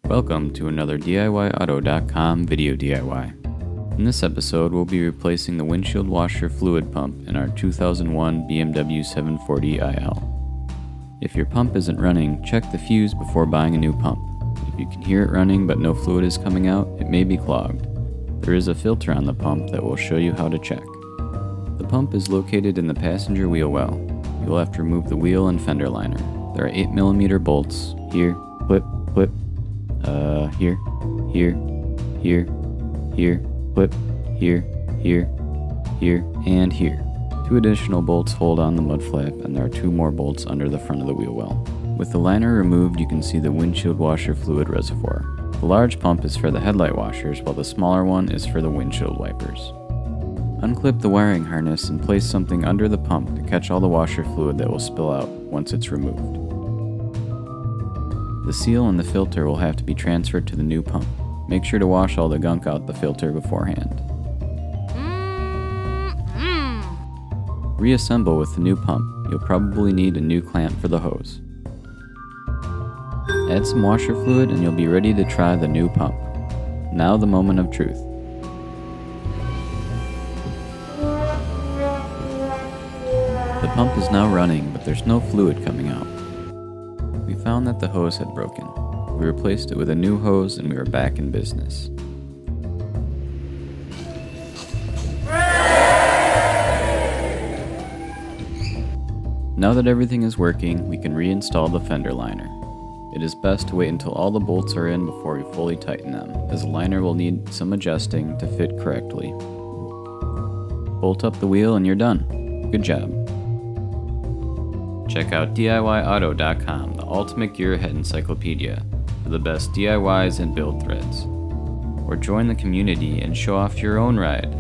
Welcome to another DIYauto.com video DIY. In this episode, we'll be replacing the windshield washer fluid pump in our 2001 BMW 740 IL. If your pump isn't running, check the fuse before buying a new pump. If you can hear it running but no fluid is coming out, it may be clogged. There is a filter on the pump that will show you how to check. The pump is located in the passenger wheel well. You will have to remove the wheel and fender liner. There are 8mm bolts, here, clip, clip, here, clip, here, and here. 2 additional bolts hold on the mud flap, and there are 2 more bolts under the front of the wheel well. With the liner removed, you can see the windshield washer fluid reservoir. The large pump is for the headlight washers, while the smaller one is for the windshield wipers. Unclip the wiring harness and place something under the pump to catch all the washer fluid that will spill out once it's removed. The seal and the filter will have to be transferred to the new pump. Make sure to wash all the gunk out the filter beforehand. Reassemble with the new pump. You'll probably need a new clamp for the hose. Add some washer fluid and you'll be ready to try the new pump. Now the moment of truth. The pump is now running, but there's no fluid coming out. We found that the hose had broken. We replaced it with a new hose and we were back in business. Now that everything is working, we can reinstall the fender liner. It is best to wait until all the bolts are in before we fully tighten them, as the liner will need some adjusting to fit correctly. Bolt up the wheel and you're done. Good job. Check out DIYauto.com, the ultimate gearhead encyclopedia, for the best DIYs and build threads. Or join the community and show off your own ride.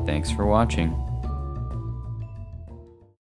Thanks for watching.